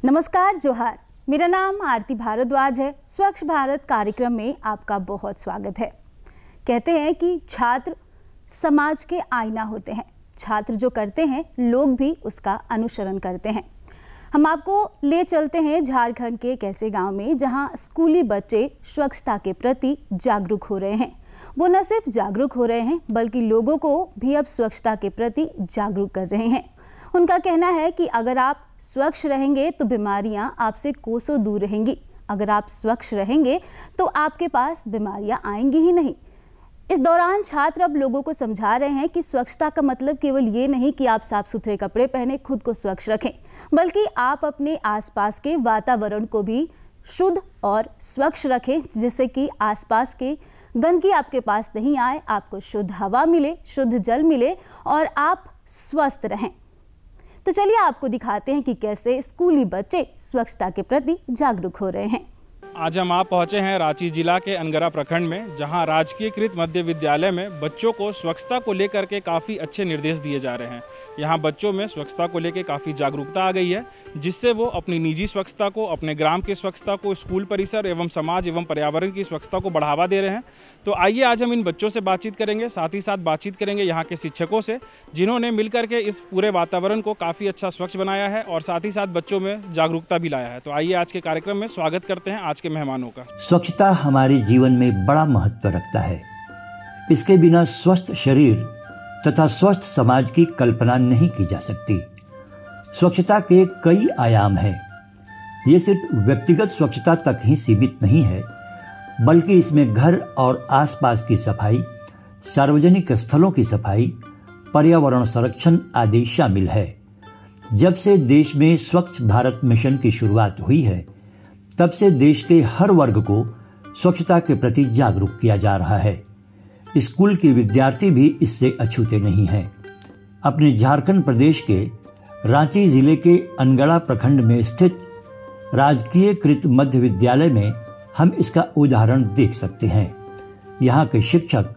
नमस्कार, जोहार। मेरा नाम आरती भारद्वाज है। स्वच्छ भारत कार्यक्रम में आपका बहुत स्वागत है। कहते हैं कि छात्र समाज के आईना होते हैं। छात्र जो करते हैं लोग भी उसका अनुसरण करते हैं। हम आपको ले चलते हैं झारखंड के एक ऐसे गांव में जहां स्कूली बच्चे स्वच्छता के प्रति जागरूक हो रहे हैं। वो न सिर्फ जागरूक हो रहे हैं बल्कि लोगों को भी अब स्वच्छता के प्रति जागरूक कर रहे हैं। उनका कहना है कि अगर आप स्वच्छ रहेंगे तो बीमारियां आपसे कोसों दूर रहेंगी। अगर आप स्वच्छ रहेंगे तो आपके पास बीमारियां आएंगी ही नहीं। इस दौरान छात्र अब लोगों को समझा रहे हैं कि स्वच्छता का मतलब केवल ये नहीं कि आप साफ सुथरे कपड़े पहने खुद को स्वच्छ रखें, बल्कि आप अपने आसपास के वातावरण को भी शुद्ध और स्वच्छ रखें, जिससे कि आसपास के गंदगी आपके पास नहीं आए, आपको शुद्ध हवा मिले, शुद्ध जल मिले और आप स्वस्थ रहें। तो चलिए आपको दिखाते हैं कि कैसे स्कूली बच्चे स्वच्छता के प्रति जागरूक हो रहे हैं। आज हम आप पहुंचे हैं रांची जिला के अनगरा प्रखंड में, जहां राजकीयकृत मध्य विद्यालय में बच्चों को स्वच्छता को लेकर के काफ़ी अच्छे निर्देश दिए जा रहे हैं। यहां बच्चों में स्वच्छता को लेकर काफ़ी जागरूकता आ गई है, जिससे वो अपनी निजी स्वच्छता को, अपने ग्राम की स्वच्छता को, स्कूल परिसर एवं समाज एवं पर्यावरण की स्वच्छता को बढ़ावा दे रहे हैं। तो आइए आज हम इन बच्चों से बातचीत करेंगे, साथ ही साथ बातचीत करेंगे यहाँ के शिक्षकों से, जिन्होंने मिलकर के इस पूरे वातावरण को काफ़ी अच्छा स्वच्छ बनाया है और साथ ही साथ बच्चों में जागरूकता भी लाया है। तो आइए आज के कार्यक्रम में स्वागत करते हैं आज के मेहमानों का। स्वच्छता हमारे जीवन में बड़ा महत्व रखता है। इसके बिना स्वस्थ शरीर तथा स्वस्थ समाज की कल्पना नहीं की जा सकती। स्वच्छता के कई आयाम हैं। ये सिर्फ व्यक्तिगत स्वच्छता तक ही सीमित नहीं है, बल्कि इसमें घर और आसपास की सफाई, सार्वजनिक स्थलों की सफाई, पर्यावरण संरक्षण आदि शामिल है। जब से देश में स्वच्छ भारत मिशन की शुरुआत हुई है, तब से देश के हर वर्ग को स्वच्छता के प्रति जागरूक किया जा रहा है। स्कूल के विद्यार्थी भी इससे अछूते नहीं हैं। अपने झारखंड प्रदेश के रांची जिले के अनगड़ा प्रखंड में स्थित राजकीयकृत मध्य विद्यालय में हम इसका उदाहरण देख सकते हैं। यहाँ के शिक्षक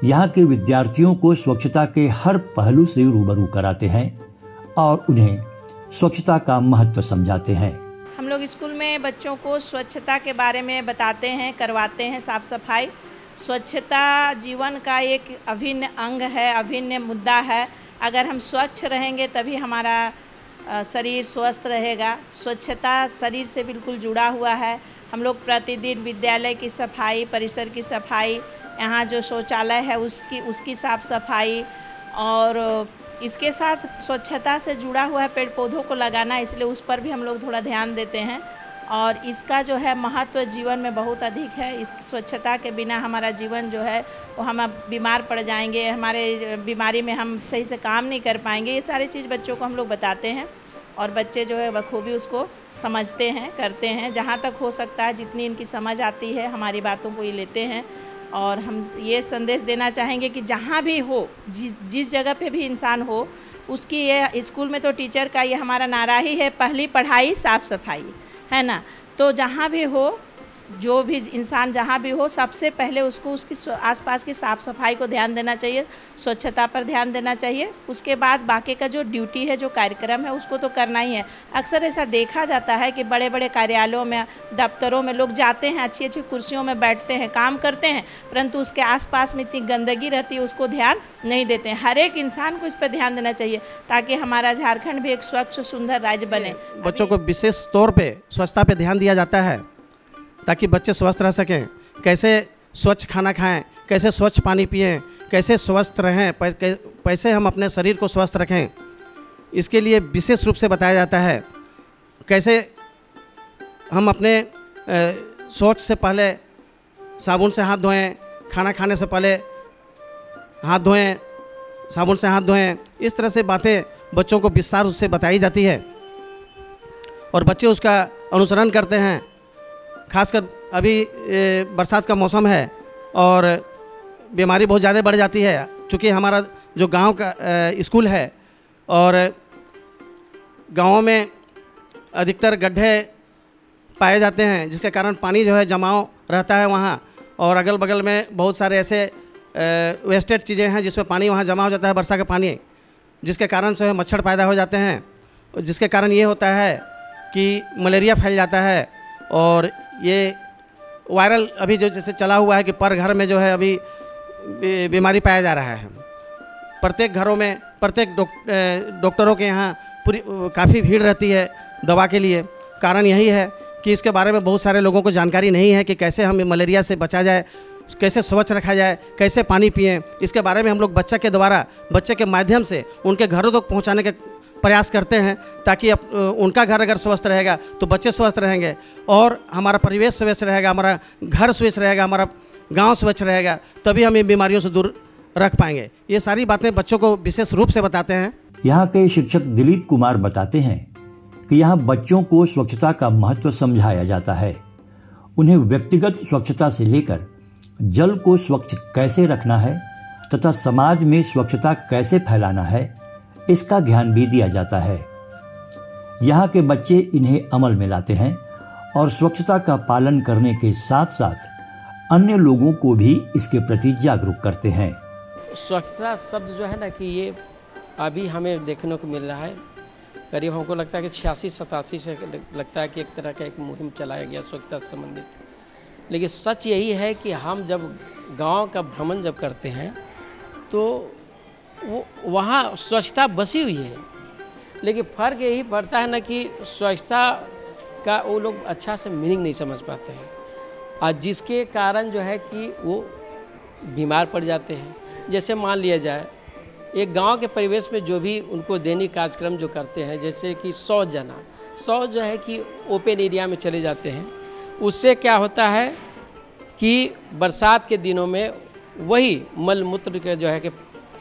यहाँ के विद्यार्थियों को स्वच्छता के हर पहलू से रूबरू कराते हैं और उन्हें स्वच्छता का महत्व समझाते हैं। हम लोग स्कूल में बच्चों को स्वच्छता के बारे में बताते हैं, करवाते हैं साफ सफाई। स्वच्छता जीवन का एक अभिन्न अंग है, अभिन्न मुद्दा है। अगर हम स्वच्छ रहेंगे तभी हमारा शरीर स्वस्थ रहेगा। स्वच्छता शरीर से बिल्कुल जुड़ा हुआ है। हम लोग प्रतिदिन विद्यालय की सफाई, परिसर की सफाई, यहाँ जो शौचालय है उसकी साफ सफाई, और इसके साथ स्वच्छता से जुड़ा हुआ है पेड़ पौधों को लगाना, इसलिए उस पर भी हम लोग थोड़ा ध्यान देते हैं। और इसका जो है महत्व जीवन में बहुत अधिक है। इस स्वच्छता के बिना हमारा जीवन जो है वो हम बीमार पड़ जाएंगे, हमारे बीमारी में हम सही से काम नहीं कर पाएंगे। ये सारी चीज़ बच्चों को हम लोग बताते हैं और बच्चे जो है बखूबी उसको समझते हैं, करते हैं। जहाँ तक हो सकता है, जितनी इनकी समझ आती है, हमारी बातों को ये लेते हैं। और हम ये संदेश देना चाहेंगे कि जहाँ भी हो, जिस जगह पे भी इंसान हो, उसकी ये स्कूल में तो टीचर का ये हमारा नारा ही है, पहली पढ़ाई साफ सफाई, है ना। तो जहाँ भी हो, जो भी इंसान जहाँ भी हो, सबसे पहले उसको उसकी आसपास की साफ़ सफाई को ध्यान देना चाहिए, स्वच्छता पर ध्यान देना चाहिए। उसके बाद बाकी का जो ड्यूटी है, जो कार्यक्रम है, उसको तो करना ही है। अक्सर ऐसा देखा जाता है कि बड़े बड़े कार्यालयों में, दफ्तरों में लोग जाते हैं, अच्छी अच्छी कुर्सियों में बैठते हैं, काम करते हैं, परंतु उसके आसपास में इतनी गंदगी रहती है, उसको ध्यान नहीं देते हैं। हर एक इंसान को इस पर ध्यान देना चाहिए ताकि हमारा झारखंड भी एक स्वच्छ सुंदर राज्य बने। बच्चों को विशेष तौर पर स्वच्छता पर ध्यान दिया जाता है ताकि बच्चे स्वस्थ रह सकें। कैसे स्वच्छ खाना खाएं, कैसे स्वच्छ पानी पिएं, कैसे स्वस्थ रहें, कैसे हम अपने शरीर को स्वस्थ रखें, इसके लिए विशेष रूप से बताया जाता है। कैसे हम अपने शौच से पहले साबुन से हाथ धोएं, खाना खाने से पहले हाथ धोएं, साबुन से हाथ धोएं। इस तरह से बातें बच्चों को विस्तार रूप से बताई जाती है और बच्चे उसका अनुसरण करते हैं। खासकर अभी बरसात का मौसम है और बीमारी बहुत ज़्यादा बढ़ जाती है, चूँकि हमारा जो गांव का स्कूल है और गांवों में अधिकतर गड्ढे पाए जाते हैं, जिसके कारण पानी जो है जमाव रहता है वहाँ, और अगल बगल में बहुत सारे ऐसे वेस्टेड चीज़ें हैं जिसमें पानी वहाँ जमा हो जाता है, वर्षा का पानी, जिसके कारण से मच्छर पैदा हो जाते हैं, जिसके कारण ये होता है कि मलेरिया फैल जाता है। और ये वायरल अभी जो जैसे चला हुआ है कि पर घर में जो है अभी बीमारी पाया जा रहा है। प्रत्येक घरों में प्रत्येक डॉक्टरों के यहाँ पूरी काफ़ी भीड़ रहती है दवा के लिए। कारण यही है कि इसके बारे में बहुत सारे लोगों को जानकारी नहीं है कि कैसे हम मलेरिया से बचा जाए, कैसे स्वच्छ रखा जाए, कैसे पानी पिएं। इसके बारे में हम लोग बच्चे के माध्यम से उनके घरों तक पहुंचाने के प्रयास करते हैं, ताकि उनका घर अगर स्वस्थ रहेगा तो बच्चे स्वस्थ रहेंगे और हमारा परिवेश स्वच्छ रहेगा, हमारा घर स्वच्छ रहेगा, हमारा गांव स्वच्छ रहेगा, तभी हम इन बीमारियों से दूर रख पाएंगे। ये सारी बातें बच्चों को विशेष रूप से बताते हैं। यहाँ के शिक्षक दिलीप कुमार बताते हैं कि यहाँ बच्चों को स्वच्छता का महत्व समझाया जाता है। उन्हें व्यक्तिगत स्वच्छता से लेकर जल को स्वच्छ कैसे रखना है तथा समाज में स्वच्छता कैसे फैलाना है, इसका ध्यान भी दिया जाता है। यहाँ के बच्चे इन्हें अमल में लाते हैं और स्वच्छता का पालन करने के साथ साथ अन्य लोगों को भी इसके प्रति जागरूक करते हैं। स्वच्छता शब्द जो है ना कि ये अभी हमें देखने को मिल रहा है। करीब हमको लगता है कि 86-87 से लगता है कि एक तरह का एक मुहिम चलाया गया स्वच्छता से संबंधित। लेकिन सच यही है कि हम जब गांव का भ्रमण जब करते हैं तो वो वहाँ स्वच्छता बसी हुई है, लेकिन फ़र्क यही पड़ता है ना कि स्वच्छता का वो लोग अच्छा से मीनिंग नहीं समझ पाते हैं, और जिसके कारण जो है कि वो बीमार पड़ जाते हैं। जैसे मान लिया जाए एक गांव के परिवेश में जो भी उनको दैनिक कार्यक्रम जो करते हैं, जैसे कि 100 जो है कि ओपन एरिया में चले जाते हैं, उससे क्या होता है कि बरसात के दिनों में वही मल मूत्र के जो है कि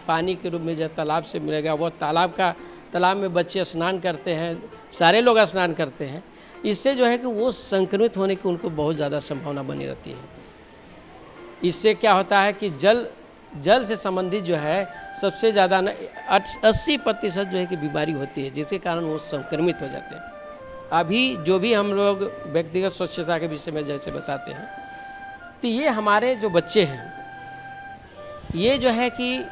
पानी के रूप में जो तालाब से मिलेगा, वो तालाब में बच्चे स्नान करते हैं, सारे लोग स्नान करते हैं। इससे जो है कि वो संक्रमित होने की उनको बहुत ज़्यादा संभावना बनी रहती है। इससे क्या होता है कि जल से संबंधित जो है सबसे ज़्यादा 80% जो है कि बीमारी होती है, जिसके कारण वो संक्रमित हो जाते हैं। अभी जो भी हम लोग व्यक्तिगत स्वच्छता के विषय में जैसे बताते हैं, तो ये हमारे जो बच्चे हैं, ये जो है कि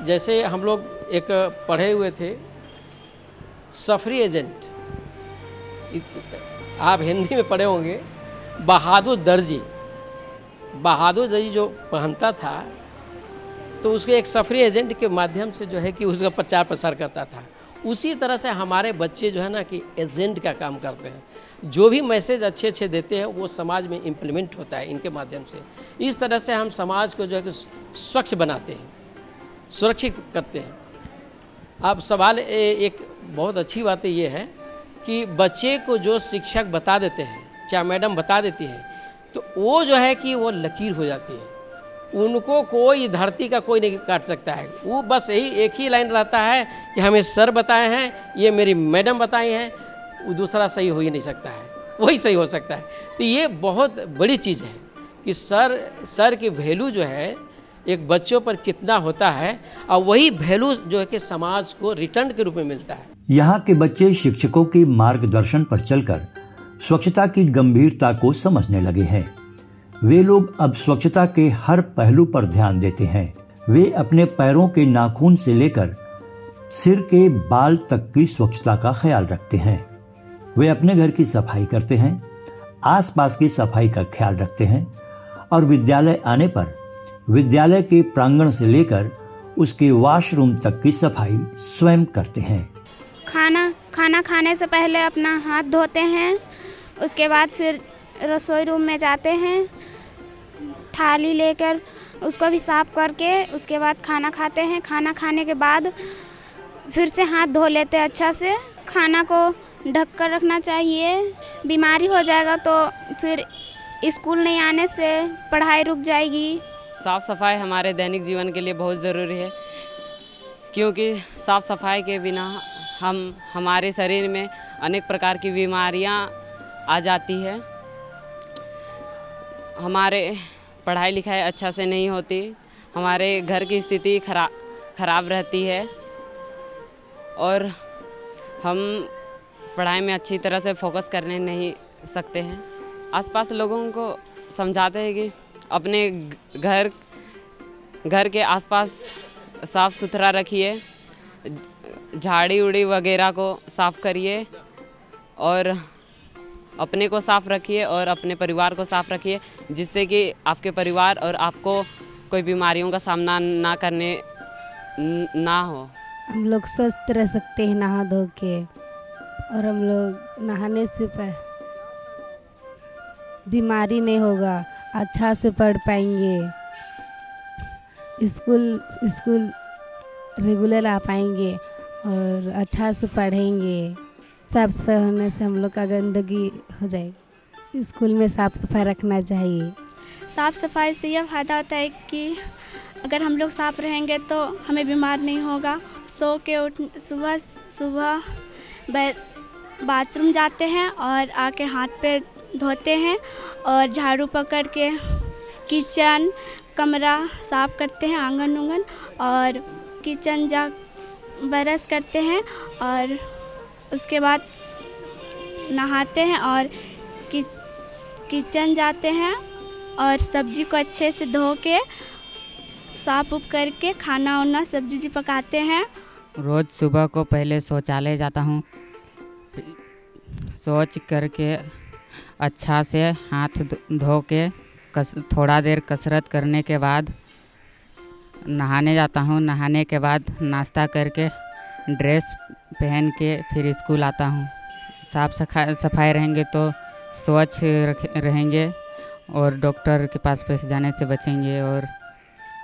जैसे हम लोग एक पढ़े हुए थे सफरी एजेंट, आप हिंदी में पढ़े होंगे, बहादुर दर्जी जो पहनता था तो उसके एक सफरी एजेंट के माध्यम से जो है कि उसका प्रचार प्रसार करता था। उसी तरह से हमारे बच्चे जो है ना कि एजेंट का काम करते हैं। जो भी मैसेज अच्छे देते हैं वो समाज में इम्प्लीमेंट होता है इनके माध्यम से। इस तरह से हम समाज को जो है कि स्वच्छ बनाते हैं, सुरक्षित करते हैं। अब सवाल एक बहुत अच्छी बात ये है कि बच्चे को जो शिक्षक बता देते हैं, चाहे मैडम बता देती है, तो वो जो है कि वो लकीर हो जाती है। उनको कोई धरती का कोई नहीं काट सकता है। वो बस यही एक ही लाइन रहता है कि हमें सर बताए हैं, ये मेरी मैडम बताई हैं, वो दूसरा सही हो ही नहीं सकता है, वही सही हो सकता है। तो ये बहुत बड़ी चीज़ है कि सर की वैल्यू जो है एक बच्चों पर कितना होता है, और वही वैल्यू जो है कि समाज को रिटर्न के रूप में मिलता है। यहाँ के बच्चे शिक्षकों के मार्गदर्शन पर चलकर स्वच्छता की गंभीरता को समझने लगे हैं। वे लोग अब स्वच्छता के हर पहलू पर ध्यान देते हैं। वे अपने पैरों के नाखून से लेकर सिर के बाल तक की स्वच्छता का ख्याल रखते हैं। वे अपने घर की सफाई करते हैं, आसपास की सफाई का ख्याल रखते हैं और विद्यालय आने पर विद्यालय के प्रांगण से लेकर उसके वॉशरूम तक की सफाई स्वयं करते हैं। खाना खाने से पहले अपना हाथ धोते हैं, उसके बाद फिर रसोई रूम में जाते हैं, थाली लेकर उसको भी साफ करके उसके बाद खाना खाते हैं। खाना खाने के बाद फिर से हाथ धो लेते हैं अच्छा से। खाना को ढक कर रखना चाहिए, बीमारी हो जाएगा तो फिर स्कूल नहीं आने से पढ़ाई रुक जाएगी। साफ़ सफाई हमारे दैनिक जीवन के लिए बहुत ज़रूरी है, क्योंकि साफ़ सफाई के बिना हमारे शरीर में अनेक प्रकार की बीमारियां आ जाती है। हमारे पढ़ाई लिखाई अच्छा से नहीं होती, हमारे घर की स्थिति खराब रहती है और हम पढ़ाई में अच्छी तरह से फोकस करने नहीं सकते हैं। आसपास लोगों को समझाते हैं कि अपने घर के आसपास साफ़ सुथरा रखिए, झाड़ी उड़ी वगैरह को साफ़ करिए और अपने को साफ़ रखिए और अपने परिवार को साफ़ रखिए, जिससे कि आपके परिवार और आपको कोई बीमारियों का सामना ना करने ना हो। हम लोग स्वस्थ रह सकते हैं नहा धो के, और हम लोग नहाने से बीमारी नहीं होगा, अच्छा से पढ़ पाएंगे, स्कूल रेगुलर आ पाएंगे और अच्छा से पढ़ेंगे। साफ़ सफाई होने से हम लोग का गंदगी हो जाएगी। स्कूल में साफ़ सफाई रखना चाहिए। साफ़ सफाई से यह फ़ायदा होता है कि अगर हम लोग साफ़ रहेंगे तो हमें बीमार नहीं होगा। सो के सुबह बाथरूम जाते हैं और आके हाथ पैर धोते हैं और झाड़ू पकड़ के किचन कमरा साफ़ करते हैं, आंगन उंगन, और किचन जा ब्रश करते हैं और उसके बाद नहाते हैं और किचन जाते हैं और सब्जी को अच्छे से धो के साफ उप करके खाना वाना सब्जी पकाते हैं। रोज़ सुबह को पहले शौचालय जाता हूँ, शौच करके अच्छा से हाथ धो के थोड़ा देर कसरत करने के बाद नहाने जाता हूँ। नहाने के बाद नाश्ता करके ड्रेस पहन के फिर स्कूल आता हूँ। साफ़ सफाई रहेंगे तो स्वच्छ रहेंगे और डॉक्टर के पास जाने से बचेंगे और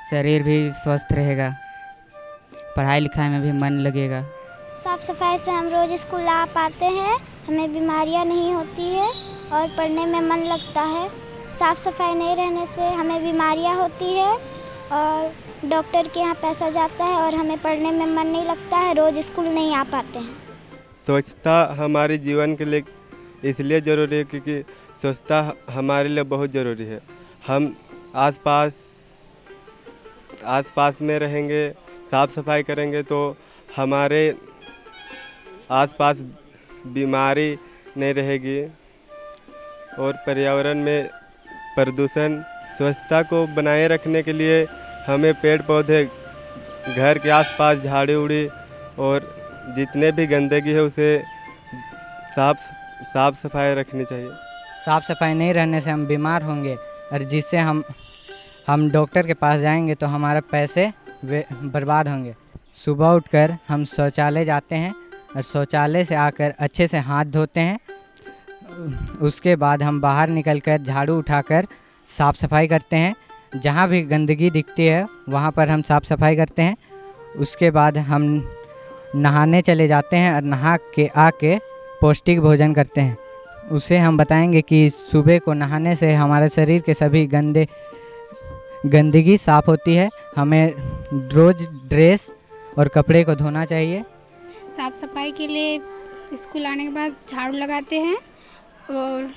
शरीर भी स्वस्थ रहेगा, पढ़ाई लिखाई में भी मन लगेगा। साफ़ सफाई से हम रोज़ स्कूल आ पाते हैं, हमें बीमारियां नहीं होती है और पढ़ने में मन लगता है। साफ़ सफाई नहीं रहने से हमें बीमारियां होती है और डॉक्टर के यहाँ पैसा जाता है और हमें पढ़ने में मन नहीं लगता है, रोज़ स्कूल नहीं आ पाते हैं। स्वच्छता हमारे जीवन के लिए इसलिए ज़रूरी है क्योंकि स्वच्छता हमारे लिए बहुत ज़रूरी है। हम आसपास में रहेंगे, साफ़ सफाई करेंगे तो हमारे आसपास बीमारी नहीं रहेगी और पर्यावरण में प्रदूषण। स्वच्छता को बनाए रखने के लिए हमें पेड़ पौधे, घर के आसपास झाड़ी उड़ी और जितने भी गंदगी है उसे साफ सफाई रखनी चाहिए। साफ़ सफाई नहीं रहने से हम बीमार होंगे और जिससे हम डॉक्टर के पास जाएंगे तो हमारे पैसे बर्बाद होंगे। सुबह उठकर हम शौचालय जाते हैं और शौचालय से आकर अच्छे से हाथ धोते हैं। उसके बाद हम बाहर निकलकर झाड़ू उठाकर साफ़ सफाई करते हैं। जहाँ भी गंदगी दिखती है वहाँ पर हम साफ़ सफाई करते हैं। उसके बाद हम नहाने चले जाते हैं और नहा के आके पौष्टिक भोजन करते हैं। उसे हम बताएंगे कि सुबह को नहाने से हमारे शरीर के सभी गंदगी साफ़ होती है। हमें रोज़ ड्रेस और कपड़े को धोना चाहिए। साफ़ सफाई के लिए स्कूल आने के बाद झाड़ू लगाते हैं और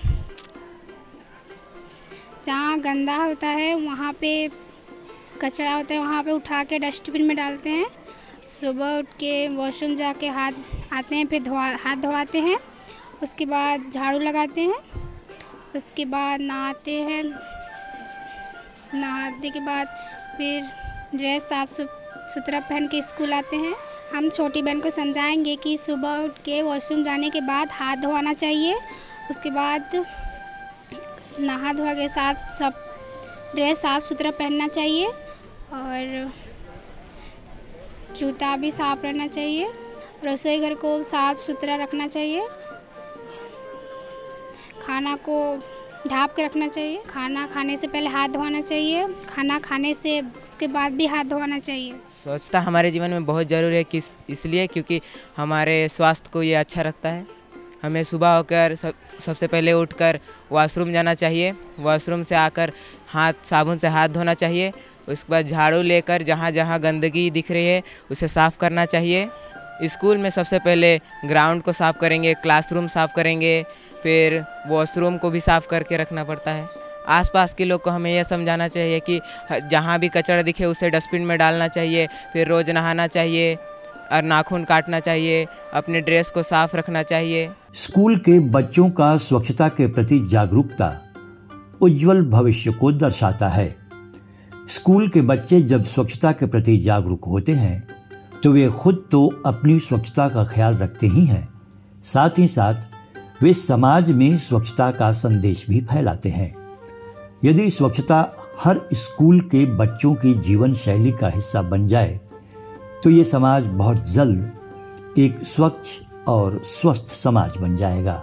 जहाँ गंदा होता है वहाँ पे कचरा होता है वहाँ पे उठा के डस्टबिन में डालते हैं। सुबह उठ के वॉशरूम जाके हाथ आते हैं, फिर हाथ धोआते हैं। उसके बाद झाड़ू लगाते हैं। उसके बाद नहाते हैं। नहाने के बाद फिर ड्रेस साफ सुथरा पहन के स्कूल आते हैं। हम छोटी बहन को समझाएंगे कि सुबह उठ के वॉशरूम जाने के बाद हाथ धोना चाहिए। उसके बाद नहा धोआ के साथ सब ड्रेस साफ़ सुथरा पहनना चाहिए और जूता भी साफ़ रहना चाहिए। रसोई घर को साफ़ सुथरा रखना चाहिए। खाना को ढाँप के रखना चाहिए। खाना खाने से पहले हाथ धोना चाहिए। खाना खाने से उसके बाद भी हाथ धोना चाहिए। स्वच्छता हमारे जीवन में बहुत ज़रूरी है इसलिए क्योंकि हमारे स्वास्थ्य को ये अच्छा रखता है। हमें सुबह होकर सबसे पहले उठकर वॉशरूम जाना चाहिए। वॉशरूम से आकर साबुन से हाथ धोना चाहिए। उसके बाद झाड़ू लेकर जहाँ जहाँ गंदगी दिख रही है उसे साफ़ करना चाहिए। स्कूल में सबसे पहले ग्राउंड को साफ़ करेंगे, क्लासरूम साफ़ करेंगे, फिर वॉशरूम को भी साफ़ करके रखना पड़ता है। आसपास के लोग को हमें यह समझाना चाहिए कि जहाँ भी कचरा दिखे उसे डस्टबिन में डालना चाहिए। फिर रोज़ नहाना चाहिए और नाखून काटना चाहिए। अपने ड्रेस को साफ रखना चाहिए। स्कूल के बच्चों का स्वच्छता के प्रति जागरूकता उज्जवल भविष्य को दर्शाता है। स्कूल के बच्चे जब स्वच्छता के प्रति जागरूक होते हैं तो वे खुद तो अपनी स्वच्छता का ख्याल रखते ही हैं, साथ ही साथ वे समाज में स्वच्छता का संदेश भी फैलाते हैं। यदि स्वच्छता हर स्कूल के बच्चों की जीवन शैली का हिस्सा बन जाए तो ये समाज बहुत जल्द एक स्वच्छ और स्वस्थ समाज बन जाएगा।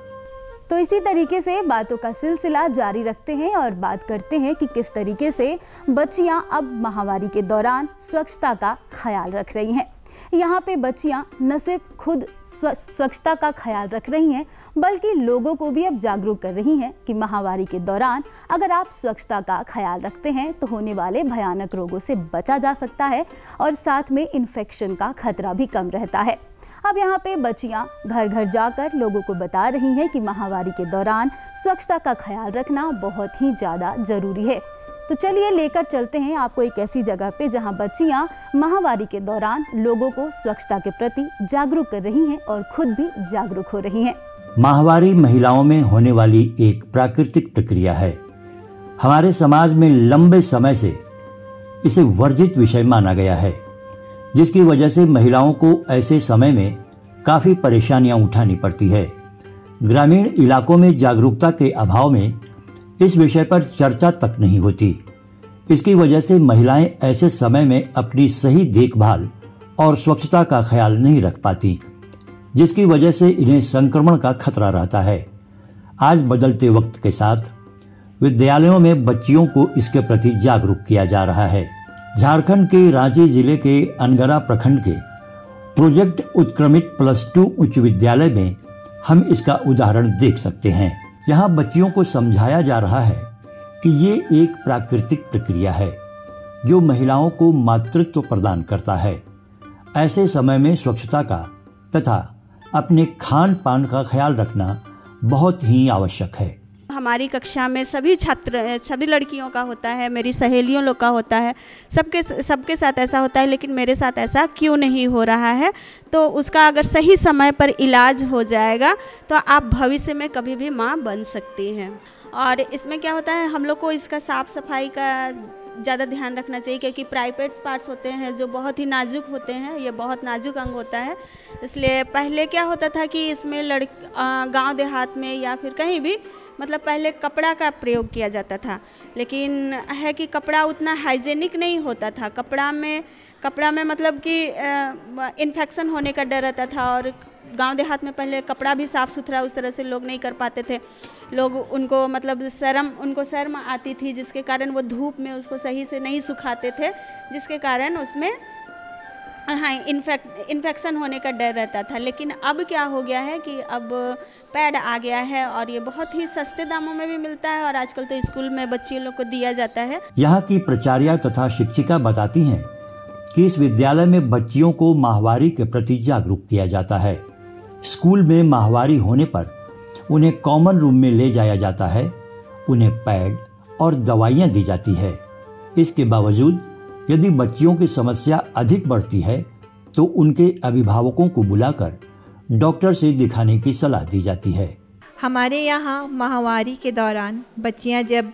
तो इसी तरीके से बातों का सिलसिला जारी रखते हैं और बात करते हैं कि किस तरीके से बच्चियां अब महामारी के दौरान स्वच्छता का ख्याल रख रही हैं। यहाँ पे बच्चियां न सिर्फ खुद स्वच्छता का ख्याल रख रही हैं बल्कि लोगों को भी अब जागरूक कर रही हैं कि महामारी के दौरान अगर आप स्वच्छता का ख्याल रखते हैं तो होने वाले भयानक रोगों से बचा जा सकता है और साथ में इन्फेक्शन का खतरा भी कम रहता है। अब यहाँ पे बच्चियां घर घर जाकर लोगों को बता रही हैं कि महामारी के दौरान स्वच्छता का ख्याल रखना बहुत ही ज़्यादा ज़रूरी है। तो चलिए लेकर चलते हैं आपको एक ऐसी जगह पे जहां बच्चियां महामारी के दौरान लोगों को स्वच्छता के प्रति जागरूक कर रही हैं और खुद भी जागरूक हो रही हैं। माहवारी महिलाओं में होने वाली एक प्राकृतिक प्रक्रिया है। हमारे समाज में लंबे समय से इसे वर्जित विषय माना गया है, जिसकी वजह से महिलाओं को ऐसे समय में काफ़ी परेशानियां उठानी पड़ती है। ग्रामीण इलाकों में जागरूकता के अभाव में इस विषय पर चर्चा तक नहीं होती। इसकी वजह से महिलाएं ऐसे समय में अपनी सही देखभाल और स्वच्छता का ख्याल नहीं रख पाती, जिसकी वजह से इन्हें संक्रमण का खतरा रहता है। आज बदलते वक्त के साथ विद्यालयों में बच्चियों को इसके प्रति जागरूक किया जा रहा है। झारखंड के रांची जिले के अनगरा प्रखंड के प्रोजेक्ट उत्क्रमित +2 उच्च विद्यालय में हम इसका उदाहरण देख सकते हैं। यहाँ बच्चियों को समझाया जा रहा है कि ये एक प्राकृतिक प्रक्रिया है जो महिलाओं को मातृत्व प्रदान करता है। ऐसे समय में स्वच्छता का तथा अपने खान पान का ख्याल रखना बहुत ही आवश्यक है। हमारी कक्षा में सभी लड़कियों का होता है, मेरी सहेलियों लोग का होता है, सबके साथ ऐसा होता है, लेकिन मेरे साथ ऐसा क्यों नहीं हो रहा है? तो उसका अगर सही समय पर इलाज हो जाएगा तो आप भविष्य में कभी भी माँ बन सकती हैं। और इसमें क्या होता है, हम लोग को इसका साफ़ सफाई का ज़्यादा ध्यान रखना चाहिए, क्योंकि प्राइवेट पार्ट्स होते हैं जो बहुत ही नाजुक होते हैं, ये बहुत नाजुक अंग होता है। इसलिए पहले क्या होता था कि इसमें गांव देहात में या फिर कहीं भी मतलब पहले कपड़ा का प्रयोग किया जाता था, लेकिन है कि कपड़ा उतना हाइजेनिक नहीं होता था। कपड़ा में मतलब कि इन्फेक्शन होने का डर रहता था, और गांव देहात में पहले कपड़ा भी साफ़ सुथरा उस तरह से लोग नहीं कर पाते थे। लोग उनको मतलब शर्म आती थी, जिसके कारण वो धूप में उसको सही से नहीं सुखाते थे, जिसके कारण उसमें इन्फेक्शन होने का डर रहता था। लेकिन अब क्या हो गया है कि अब पैड आ गया है और ये बहुत ही सस्ते दामों में भी मिलता है, और आजकल तो स्कूल में बच्चियों लोग को दिया जाता है। यहाँ की प्राचार्या तथा शिक्षिका बताती हैं कि इस विद्यालय में बच्चियों को माहवारी के प्रति जागरूक किया जाता है। स्कूल में माहवारी होने पर उन्हें कॉमन रूम में ले जाया जाता है, उन्हें पैड और दवाइयाँ दी जाती है। इसके बावजूद यदि बच्चियों की समस्या अधिक बढ़ती है तो उनके अभिभावकों को बुलाकर डॉक्टर से दिखाने की सलाह दी जाती है। हमारे यहाँ माहवारी के दौरान बच्चियाँ जब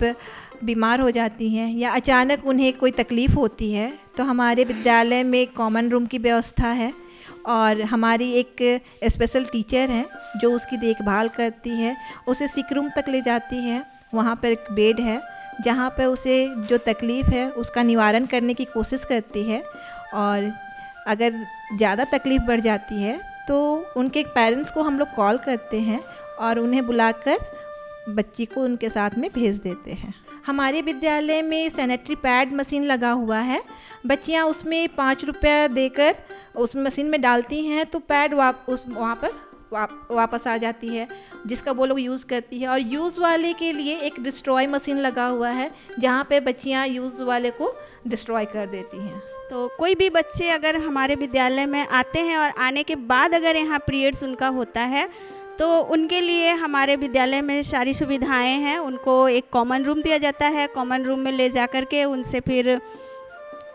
बीमार हो जाती हैं या अचानक उन्हें कोई तकलीफ़ होती है तो हमारे विद्यालय में कॉमन रूम की व्यवस्था है, और हमारी एक स्पेशल टीचर हैं जो उसकी देखभाल करती है, उसे सिक रूम तक ले जाती है। वहाँ पर एक बेड है जहाँ पे उसे जो तकलीफ़ है उसका निवारण करने की कोशिश करती है, और अगर ज़्यादा तकलीफ़ बढ़ जाती है तो उनके पेरेंट्स को हम लोग कॉल करते हैं और उन्हें बुलाकर बच्ची को उनके साथ में भेज देते हैं। हमारे विद्यालय में सैनिटरी पैड मशीन लगा हुआ है। बच्चियाँ उसमें 5 रुपया देकर उस मशीन में डालती हैं तो पैड वहाँ पर वापस आ जाती है, जिसका वो लोग यूज़ करती है। और यूज़ वाले के लिए एक डिस्ट्रॉय मशीन लगा हुआ है जहाँ पे बच्चियाँ यूज़ वाले को डिस्ट्रॉय कर देती हैं। तो कोई भी बच्चे अगर हमारे विद्यालय में आते हैं और आने के बाद अगर यहाँ पीरियड्स उनका होता है तो उनके लिए हमारे विद्यालय में सारी सुविधाएं हैं। उनको एक कॉमन रूम दिया जाता है, कॉमन रूम में ले जा कर के उनसे फिर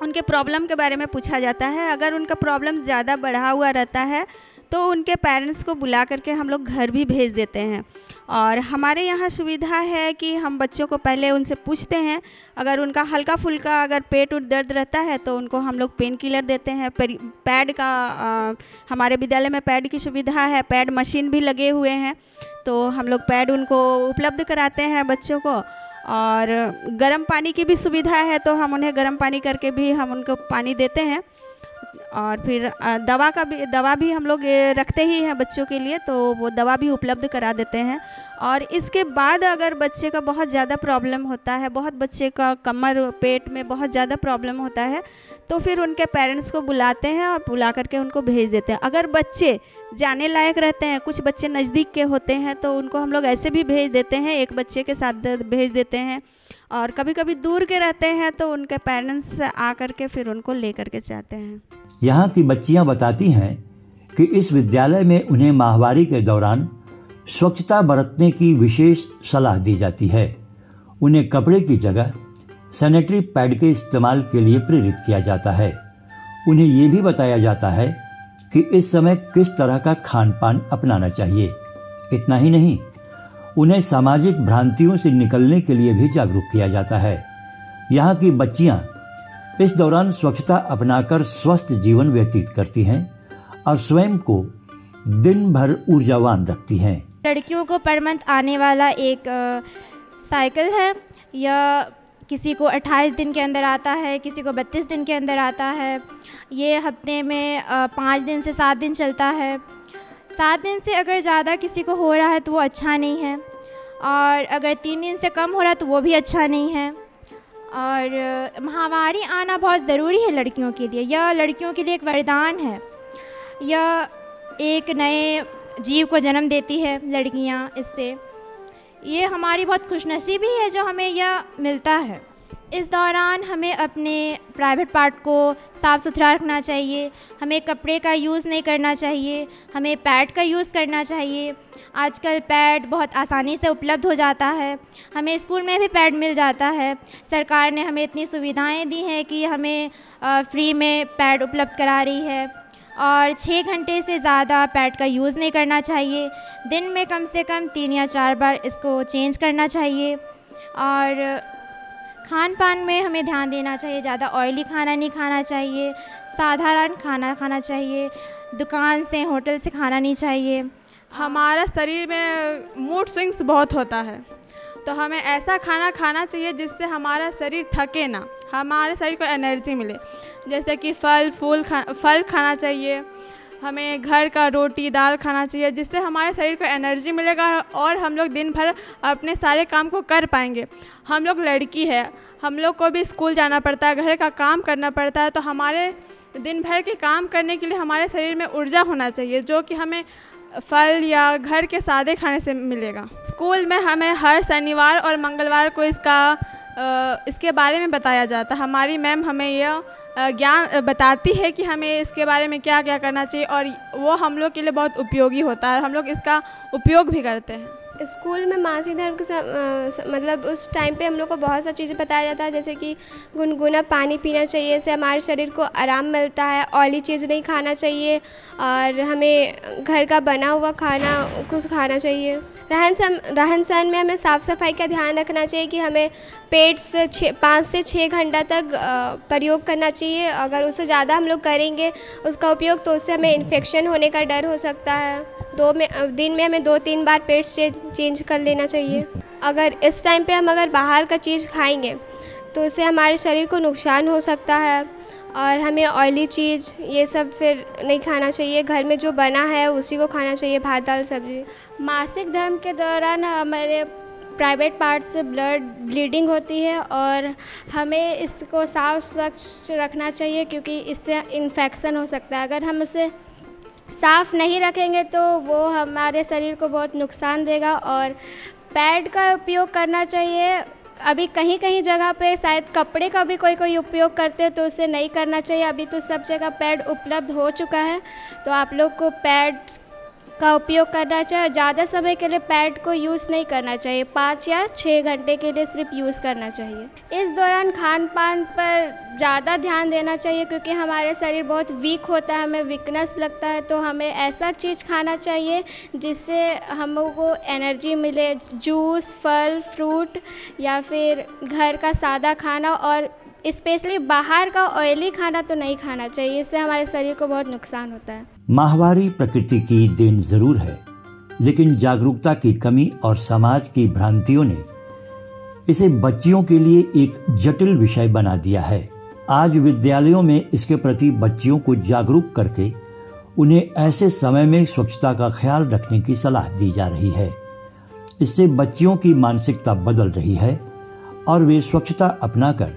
उनके प्रॉब्लम के बारे में पूछा जाता है। अगर उनका प्रॉब्लम ज़्यादा बढ़ा हुआ रहता है तो उनके पेरेंट्स को बुला करके हम लोग घर भी भेज देते हैं। और हमारे यहाँ सुविधा है कि हम बच्चों को पहले उनसे पूछते हैं, अगर उनका हल्का फुल्का अगर पेट उट दर्द रहता है तो उनको हम लोग पेन किलर देते हैं। पैड का हमारे विद्यालय में पैड की सुविधा है, पैड मशीन भी लगे हुए हैं, तो हम लोग पैड उनको उपलब्ध कराते हैं बच्चों को। और गर्म पानी की भी सुविधा है, तो हम उन्हें गर्म पानी करके भी हम उनको पानी देते हैं। और फिर दवा भी हम लोग रखते ही हैं बच्चों के लिए, तो वो दवा भी उपलब्ध करा देते हैं। और इसके बाद अगर बच्चे का बहुत ज़्यादा प्रॉब्लम होता है, बहुत बच्चे का कमर पेट में बहुत ज़्यादा प्रॉब्लम होता है, तो फिर उनके पेरेंट्स को बुलाते हैं और बुला करके उनको भेज देते हैं। अगर बच्चे जाने लायक रहते हैं, कुछ बच्चे नज़दीक के होते हैं, तो उनको हम लोग ऐसे भी भेज देते हैं, एक बच्चे के साथ भेज देते हैं। और कभी कभी दूर के रहते हैं तो उनके पेरेंट्स आ करके फिर उनको ले करके जाते हैं। यहाँ की बच्चियाँ बताती हैं कि इस विद्यालय में उन्हें माहवारी के दौरान स्वच्छता बरतने की विशेष सलाह दी जाती है। उन्हें कपड़े की जगह सैनिटरी पैड के इस्तेमाल के लिए प्रेरित किया जाता है। उन्हें ये भी बताया जाता है कि इस समय किस तरह का खान पान अपनाना चाहिए। इतना ही नहीं, उन्हें सामाजिक भ्रांतियों से निकलने के लिए भी जागरूक किया जाता है। यहाँ की बच्चियाँ इस दौरान स्वच्छता अपनाकर स्वस्थ जीवन व्यतीत करती हैं और स्वयं को दिन भर ऊर्जावान रखती हैं। लड़कियों को पर मंथ आने वाला एक साइकिल है, यह किसी को 28 दिन के अंदर आता है, किसी को 32 दिन के अंदर आता है। ये हफ्ते में 5 दिन से 7 दिन चलता है। 7 दिन से अगर ज़्यादा किसी को हो रहा है तो वो अच्छा नहीं है, और अगर 3 दिन से कम हो रहा है तो वो भी अच्छा नहीं है। और माहवारी आना बहुत ज़रूरी है लड़कियों के लिए। यह लड़कियों के लिए एक वरदान है। यह एक नए जीव को जन्म देती है लड़कियां इससे। ये हमारी बहुत खुशनसीबी है जो हमें यह मिलता है। इस दौरान हमें अपने प्राइवेट पार्ट को साफ़ सुथरा रखना चाहिए। हमें कपड़े का यूज़ नहीं करना चाहिए, हमें पैड का यूज़ करना चाहिए। आजकल पैड बहुत आसानी से उपलब्ध हो जाता है, हमें स्कूल में भी पैड मिल जाता है। सरकार ने हमें इतनी सुविधाएं दी हैं कि हमें फ्री में पैड उपलब्ध करा रही है। और 6 घंटे से ज़्यादा पैड का यूज़ नहीं करना चाहिए। दिन में कम से कम 3 या 4 बार इसको चेंज करना चाहिए। और खान पान में हमें ध्यान देना चाहिए, ज़्यादा ऑयली खाना नहीं खाना चाहिए, साधारण खाना खाना चाहिए, दुकान से होटल से खाना नहीं चाहिए। हमारा शरीर में मूड स्विंग्स बहुत होता है, तो हमें ऐसा खाना खाना चाहिए जिससे हमारा शरीर थके ना, हमारे शरीर को एनर्जी मिले। जैसे कि फल खाना चाहिए, हमें घर का रोटी दाल खाना चाहिए, जिससे हमारे शरीर को एनर्जी मिलेगा और हम लोग दिन भर अपने सारे काम को कर पाएंगे। हम लोग लड़की है, हम लोग को भी स्कूल जाना पड़ता है, घर का काम करना पड़ता है, तो हमारे दिन भर के काम करने के लिए हमारे शरीर में ऊर्जा होना चाहिए, जो कि हमें फल या घर के सादे खाने से मिलेगा। स्कूल में हमें हर शनिवार और मंगलवार को इसके बारे में बताया जाता है। हमारी मैम हमें यह ज्ञान बताती है कि हमें इसके बारे में क्या क्या करना चाहिए, और वो हम लोग के लिए बहुत उपयोगी होता है, हम लोग इसका उपयोग भी करते हैं। स्कूल में मासिक धर्म के मतलब उस टाइम पे हम लोग को बहुत सा चीज़ें बताया जाता है, जैसे कि गुनगुना पानी पीना चाहिए, इससे हमारे शरीर को आराम मिलता है। ऑयली चीज़ नहीं खाना चाहिए, और हमें घर का बना हुआ खाना कुछ खाना चाहिए। रहन सहन में हमें साफ़ सफाई का ध्यान रखना चाहिए कि हमें पेट से 5 से 6 घंटा तक प्रयोग करना चाहिए। अगर उससे ज़्यादा हम लोग करेंगे उसका उपयोग, तो उससे हमें इन्फेक्शन होने का डर हो सकता है। दिन में हमें 2-3 बार पेट से चेंज कर लेना चाहिए। अगर इस टाइम पे हम अगर बाहर का चीज़ खाएंगे तो उससे हमारे शरीर को नुकसान हो सकता है, और हमें ऑयली चीज़ ये सब फिर नहीं खाना चाहिए। घर में जो बना है उसी को खाना चाहिए, भात दाल सब्ज़ी। मासिक धर्म के दौरान हमारे प्राइवेट पार्ट से ब्लीडिंग होती है, और हमें इसको साफ स्वच्छ रखना चाहिए, क्योंकि इससे इन्फेक्शन हो सकता है। अगर हम उसे साफ़ नहीं रखेंगे तो वो हमारे शरीर को बहुत नुकसान देगा। और पैड का उपयोग करना चाहिए। अभी कहीं कहीं जगह पे शायद कपड़े का भी कोई उपयोग करते हैं, तो उसे नहीं करना चाहिए। अभी तो सब जगह पैड उपलब्ध हो चुका है, तो आप लोग को पैड का उपयोग करना चाहिए। ज़्यादा समय के लिए पैड को यूज़ नहीं करना चाहिए, 5 या 6 घंटे के लिए सिर्फ यूज़ करना चाहिए। इस दौरान खान पान पर ज़्यादा ध्यान देना चाहिए क्योंकि हमारे शरीर बहुत वीक होता है, हमें वीकनेस लगता है, तो हमें ऐसा चीज़ खाना चाहिए जिससे हम लोगों को एनर्जी मिले। जूस, फल, फ्रूट या फिर घर का सादा खाना, और स्पेशली बाहर का ऑयली खाना तो नहीं खाना चाहिए, इससे हमारे शरीर को बहुत नुकसान होता है। माहवारी प्रकृति की देन जरूर है, लेकिन जागरूकता की कमी और समाज की भ्रांतियों ने इसे बच्चियों के लिए एक जटिल विषय बना दिया है। आज विद्यालयों में इसके प्रति बच्चियों को जागरूक करके उन्हें ऐसे समय में स्वच्छता का ख्याल रखने की सलाह दी जा रही है। इससे बच्चियों की मानसिकता बदल रही है और वे स्वच्छता अपनाकर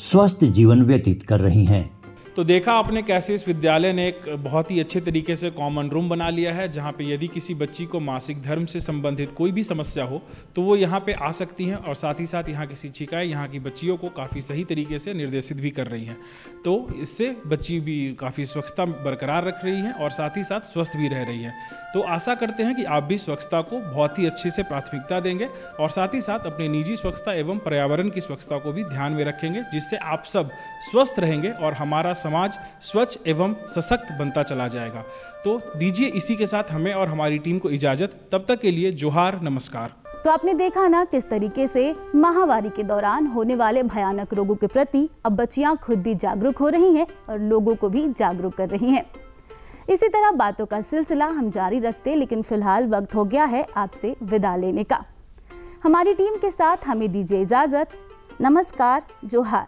स्वस्थ जीवन व्यतीत कर रही हैं। तो देखा आपने कैसे इस विद्यालय ने एक बहुत ही अच्छे तरीके से कॉमन रूम बना लिया है, जहाँ पे यदि किसी बच्ची को मासिक धर्म से संबंधित कोई भी समस्या हो तो वो यहाँ पे आ सकती हैं, और साथ ही साथ यहाँ की शिक्षिकाएं यहाँ की बच्चियों को काफ़ी सही तरीके से निर्देशित भी कर रही हैं। तो इससे बच्ची भी काफ़ी स्वच्छता बरकरार रख रही हैं और साथ ही साथ स्वस्थ भी रह रही हैं। तो आशा करते हैं कि आप भी स्वच्छता को बहुत ही अच्छे से प्राथमिकता देंगे और साथ ही साथ अपनी निजी स्वच्छता एवं पर्यावरण की स्वच्छता को भी ध्यान में रखेंगे, जिससे आप सब स्वस्थ रहेंगे और हमारा समाज स्वच्छ एवं सशक्त बनता चला जाएगा। तो दीजिए इसी के साथ हमें और हमारी टीम को इजाजत। तब तक के लिए जोहार, नमस्कार। तो आपने देखा ना किस तरीके से माहवारी के दौरान होने वाले भयानक रोगों के प्रति अब बच्चियां खुद भी जागरूक हो रही हैं और लोगों को भी जागरूक कर रही हैं। इसी तरह बातों का सिलसिला हम जारी रखते, लेकिन फिलहाल वक्त हो गया है आपसे विदा लेने का। हमारी टीम के साथ हमें दीजिए इजाजत। नमस्कार, जोहार।